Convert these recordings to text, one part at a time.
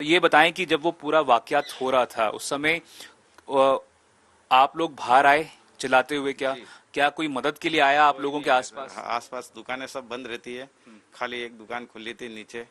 ये बताएं कि जब वो पूरा वाकयात हो रहा था उस समय अ, आप लोग बाहर आए चिल्लाते हुए, क्या जी। क्या कोई मदद के लिए आया आप कोई लोगों नहीं के आया सर, आसपास? आसपास दुकानें सब बंद रहती है। खाली एक दुकान खुली थी नीचे,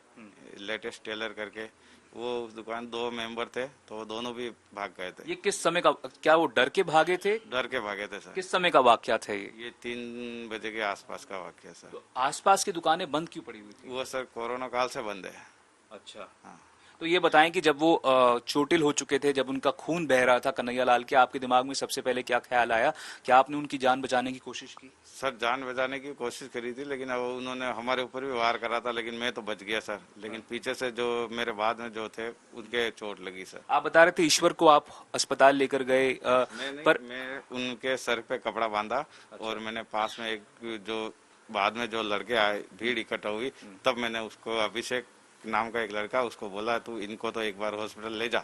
लेटेस्ट टेलर करके। वो उस दुकान दो मेंबर थे, तो वो दोनों भी भाग गए थे। ये किस समय का, क्या वो डर के भागे थे? डर के भागे थे सर। किस समय का वाकया था ये? ये 3 बजे के आसपास का वाक्य है सर। तो आसपास की दुकानें बंद क्यों पड़ी हुई थी? वो सर कोरोना काल से बंद है। अच्छा। हाँ। तो ये बताएं कि जब वो चोटिल हो चुके थे, जब उनका खून बह रहा था कन्हैया लाल के, आपके दिमाग में सबसे पहले क्या ख्याल आया? क्या आपने उनकी जान बचाने की कोशिश की? सर जान बचाने की कोशिश करी थी, लेकिन अब उन्होंने हमारे ऊपर भी वार करा था, लेकिन मैं तो बच गया सर। लेकिन पीछे से जो मेरे बाद में जो थे उनके चोट लगी सर। आप बता रहे थे ईश्वर को आप अस्पताल लेकर गए, मैं नहीं, पर मैं उनके सर पे कपड़ा बांधा। और मैंने पास में एक जो बाद में जो लड़के आए, भीड़ इकट्ठा हुई, तब मैंने उसको, अभिषेक नाम का एक लड़का, उसको बोला तू इनको तो एक बार हॉस्पिटल ले जा।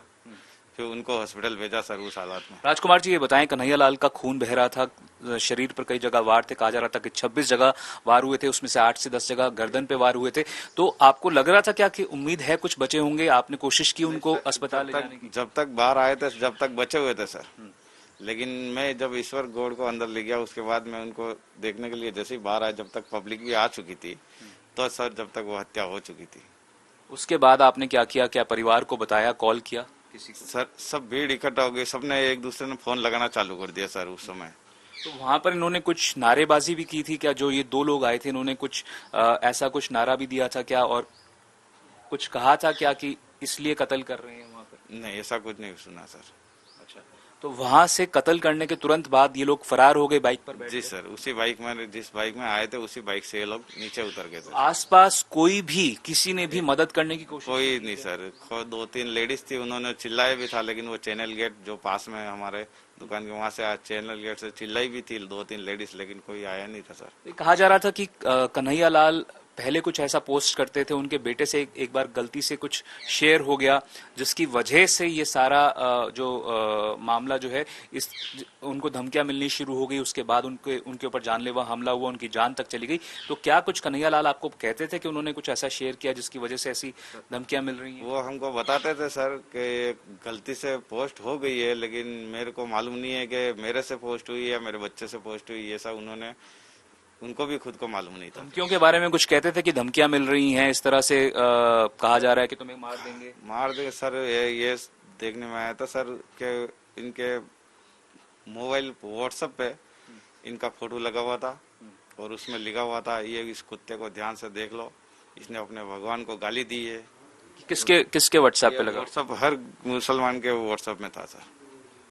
फिर उनको हॉस्पिटल भेजा सर उस हालत में। राजकुमार जी ये बताएं, कन्हैया लाल का खून बह रहा था, शरीर पर कई जगह वार थे, कहा जा रहा था कि 26 जगह वार हुए थे, उसमें से 8 से 10 जगह गर्दन पे वार हुए थे। तो आपको लग रहा था क्या कि उम्मीद है कुछ बचे होंगे? आपने कोशिश की उनको अस्पताल ले जाने की? जब तक बाहर आए थे, जब तक बचे हुए थे सर। लेकिन मैं जब ईश्वर गौड़ को अंदर ले गया, उसके बाद मैं उनको देखने के लिए जैसे ही बाहर आया, जब तक पब्लिक भी आ चुकी थी, तो सर जब तक वो हत्या हो चुकी थी। उसके बाद आपने क्या किया? क्या परिवार को बताया, कॉल किया किसी को? सर सब भीड़ इकट्ठा हो गई, सबने एक दूसरे ने फोन लगाना चालू कर दिया सर उस समय। तो वहां पर इन्होंने कुछ नारेबाजी भी की थी क्या? जो ये दो लोग आए थे इन्होंने कुछ ऐसा कुछ नारा भी दिया था क्या, और कुछ कहा था क्या कि इसलिए कत्ल कर रहे हैं वहां पर? नहीं, ऐसा कुछ नहीं सुना सर। अच्छा। तो वहां से कत्ल करने के तुरंत बाद ये लोग फरार हो गए बाइक पर बैठ जी के? सर, उसी बाइक में, जिस बाइक में आए थे उसी बाइक से ये लोग नीचे उतर गए थे। आसपास कोई भी, किसी ने भी मदद करने की कोशिश कोई नहीं की नहीं क्या? सर, 2-3 लेडीज थी, उन्होंने चिल्लाया भी था, लेकिन वो चैनल गेट जो पास में हमारे दुकान के वहां से आज चैनल गेट से चिल्लाई भी थी 2-3 लेडीज, लेकिन कोई आया नहीं था सर। ये कहा जा रहा था कि कन्हैया लाल पहले कुछ ऐसा पोस्ट करते थे, उनके बेटे से एक बार गलती से कुछ शेयर हो गया, जिसकी वजह से ये सारा जो मामला जो है, इस उनको धमकियां मिलनी शुरू हो गई। उसके बाद उनके उनके ऊपर जानलेवा हमला हुआ, उनकी जान तक चली गई। तो क्या कुछ कन्हैया लाल आपको कहते थे कि उन्होंने कुछ ऐसा शेयर किया जिसकी वजह से ऐसी धमकियां मिल रही हैं? वो हमको बताते थे सर कि गलती से पोस्ट हो गई है, लेकिन मेरे को मालूम नहीं है कि मेरे से पोस्ट हुई या मेरे बच्चे से पोस्ट हुई। ये सब उनको भी खुद को मालूम नहीं था। धमकियों के बारे में कुछ कहते थे कि धमकियां मिल रही हैं, इस तरह से कहा जा रहा है कि तुम्हें मार देंगे? मार दे सर, ये देखने में आया था सर कि इनके मोबाइल व्हाट्सएप पे इनका फोटो लगा हुआ था, और उसमें लिखा हुआ था, ये इस कुत्ते को ध्यान से देख लो, इसने अपने भगवान को गाली दी है। किसके किसके व्हाट्सएप पे लगा? व्हाट्सएप हर मुसलमान के व्हाट्सएप में था सर।